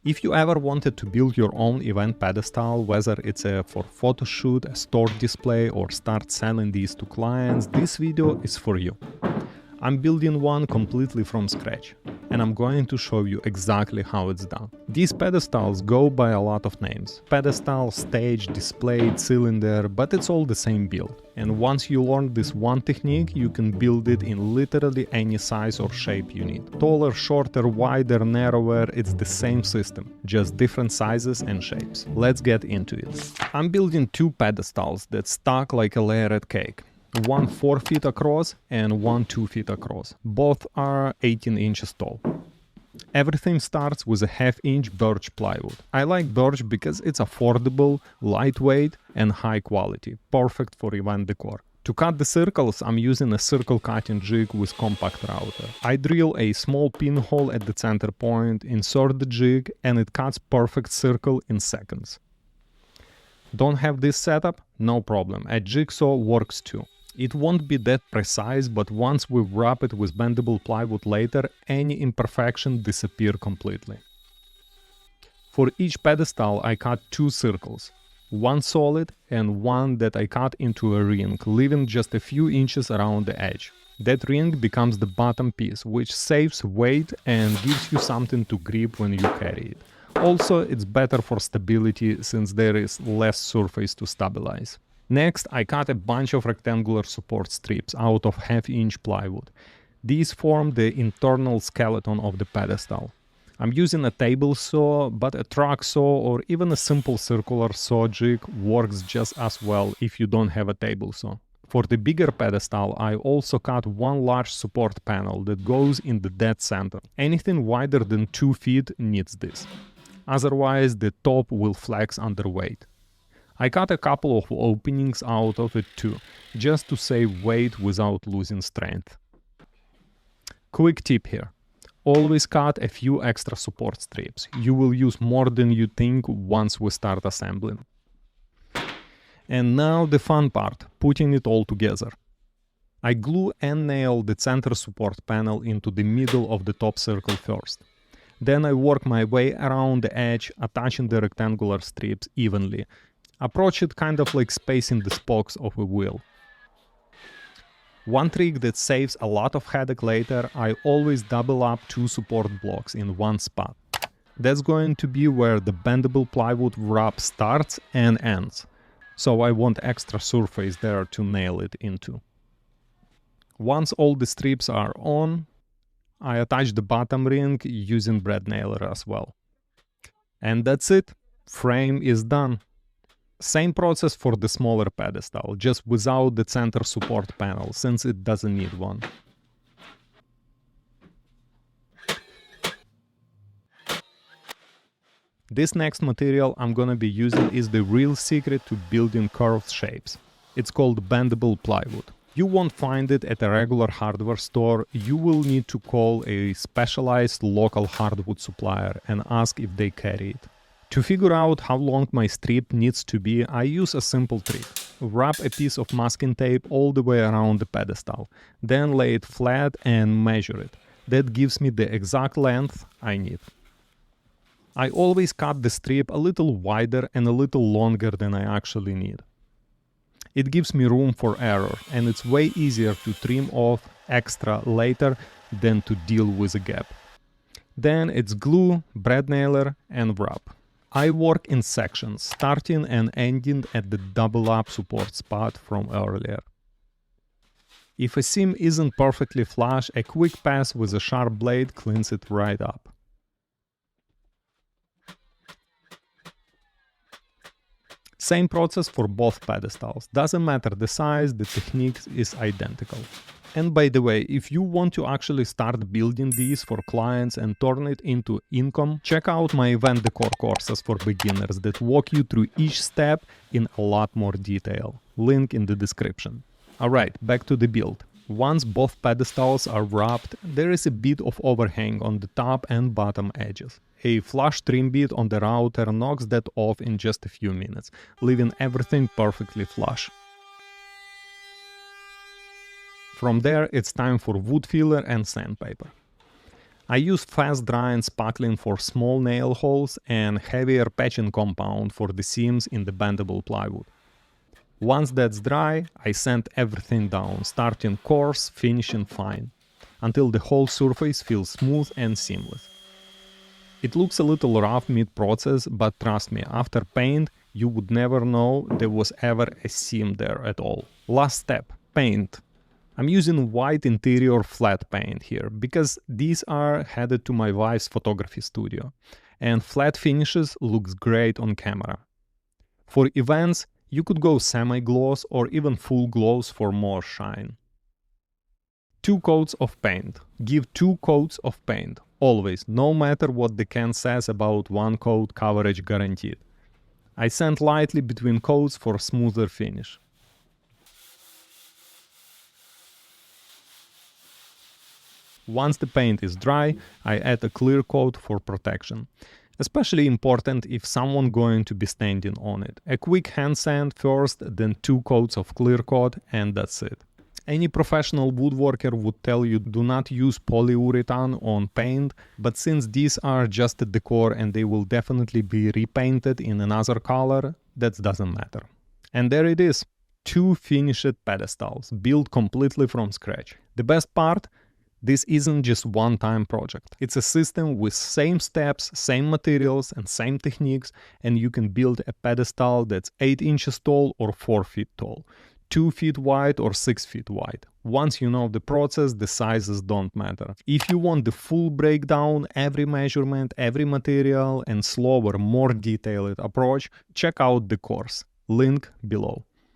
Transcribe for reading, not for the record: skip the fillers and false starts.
If you ever wanted to build your own event pedestal, whether it's for photo shoot, a store display, or start selling these to clients, this video is for you. I'm building one completely from scratch, and I'm going to show you exactly how it's done. These pedestals go by a lot of names: pedestal, stage, display, cylinder, but it's all the same build. And once you learn this one technique, you can build it in literally any size or shape you need. Taller, shorter, wider, narrower, it's the same system, just different sizes and shapes. Let's get into it. I'm building two pedestals that stack like a layered cake. One 4 feet across and one 2 feet across. Both are 18 inches tall. Everything starts with a 1/2 inch birch plywood. I like birch because it's affordable, lightweight, and high quality, perfect for event decor. To cut the circles, I'm using a circle cutting jig with compact router. I drill a small pinhole at the center point, insert the jig, and it cuts perfect circle in seconds. Don't have this setup? No problem, a jigsaw works too. It won't be that precise, but once we wrap it with bendable plywood later, any imperfection disappear completely. For each pedestal I cut 2 circles, one solid and one that I cut into a ring, leaving just a few inches around the edge. That ring becomes the bottom piece, which saves weight and gives you something to grip when you carry it. Also, it's better for stability since there is less surface to stabilize. Next, I cut a bunch of rectangular support strips out of 1/2 inch plywood. These form the internal skeleton of the pedestal. I'm using a table saw, but a truck saw or even a simple circular saw jig works just as well if you don't have a table saw. For the bigger pedestal, I also cut one large support panel that goes in the dead center. Anything wider than 2 feet needs this. Otherwise, the top will flex under weight. I cut a couple of openings out of it too, just to save weight without losing strength. Quick tip here. Always cut a few extra support strips. You will use more than you think once we start assembling. And now the fun part, putting it all together. I glue and nail the center support panel into the middle of the top circle first. Then I work my way around the edge, attaching the rectangular strips evenly. Approach it kind of like spacing the spokes of a wheel. One trick that saves a lot of headache later, I always double up 2 support blocks in one spot. That's going to be where the bendable plywood wrap starts and ends, so I want extra surface there to nail it into. Once all the strips are on, I attach the bottom ring using brad nailer as well. And that's it, frame is done. Same process for the smaller pedestal, just without the center support panel, since it doesn't need one. This next material I'm gonna be using is the real secret to building curved shapes. It's called bendable plywood. You won't find it at a regular hardware store. You will need to call a specialized local hardwood supplier and ask if they carry it. To figure out how long my strip needs to be, I use a simple trick. Wrap a piece of masking tape all the way around the pedestal, then lay it flat and measure it. That gives me the exact length I need. I always cut the strip a little wider and a little longer than I actually need. It gives me room for error, and it's way easier to trim off extra later than to deal with a gap. Then it's glue, brad nailer, and wrap. I work in sections, starting and ending at the double up support spot from earlier. If a seam isn't perfectly flush, a quick pass with a sharp blade cleans it right up. Same process for both pedestals. Doesn't matter the size, the technique is identical. And by the way, if you want to actually start building these for clients and turn it into income, check out my event decor courses for beginners that walk you through each step in a lot more detail. Link in the description. Alright, back to the build. Once both pedestals are wrapped, there is a bit of overhang on the top and bottom edges. A flush trim bit on the router knocks that off in just a few minutes, leaving everything perfectly flush. From there, it's time for wood filler and sandpaper. I use fast dry and spackling for small nail holes and heavier patching compound for the seams in the bendable plywood. Once that's dry, I sand everything down, starting coarse, finishing fine, until the whole surface feels smooth and seamless. It looks a little rough mid-process, but trust me, after paint, you would never know there was ever a seam there at all. Last step, paint. I'm using white interior flat paint here, because these are headed to my wife's photography studio, and flat finishes looks great on camera. For events, you could go semi-gloss or even full gloss for more shine. 2 coats of paint. Give 2 coats of paint, always, no matter what the can says about 1 coat coverage guaranteed. I sand lightly between coats for smoother finish. Once the paint is dry, I add a clear coat for protection. Especially important if someone going to be standing on it. A quick hand sand first, then 2 coats of clear coat, and that's it. Any professional woodworker would tell you do not use polyurethane on paint, but since these are just a decor and they will definitely be repainted in another color, that doesn't matter. And there it is, 2 finished pedestals, built completely from scratch. The best part? This isn't just one-time project. It's a system with same steps, same materials and same techniques, and you can build a pedestal that's 8 inches tall or 4 feet tall, 2 feet wide or 6 feet wide. Once you know the process, the sizes don't matter. If you want the full breakdown, every measurement, every material and slower, more detailed approach, check out the course. Link below.